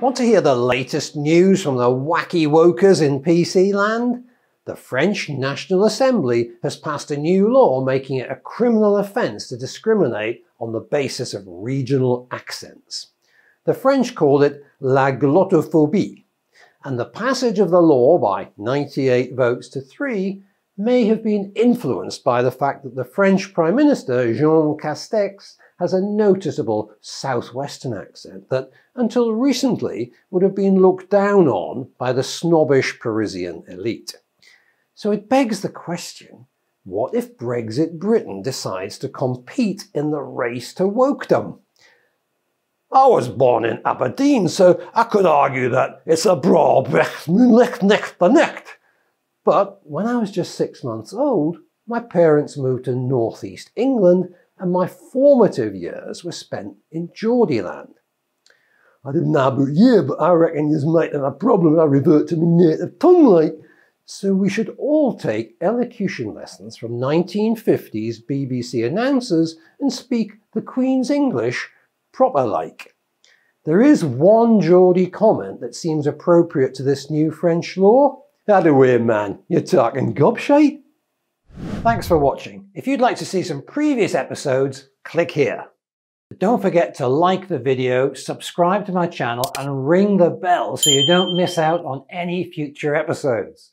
Want to hear the latest news from the wacky wokers in PC land? The French National Assembly has passed a new law making it a criminal offence to discriminate on the basis of regional accents. The French called it la glottophobie, and the passage of the law by 98 votes to 3 may have been influenced by the fact that the French Prime Minister Jean Castex has a noticeable southwestern accent that, until recently, would have been looked down on by the snobbish Parisian elite. So it begs the question, what if Brexit Britain decides to compete in the race to wokedom? I was born in Aberdeen, so I could argue that it's a broad next to next. But when I was just 6 months old, my parents moved to northeast England and my formative years were spent in Geordie land. I didn't know about you, but I reckon you might have a problem if I revert to my native tongue like. So we should all take elocution lessons from 1950s BBC announcers and speak the Queen's English proper like. There is one Geordie comment that seems appropriate to this new French law. Out of way, man, you're talking gobshite. Thanks for watching. If you'd like to see some previous episodes, click here. Don't forget to like the video, subscribe to my channel and ring the bell so you don't miss out on any future episodes.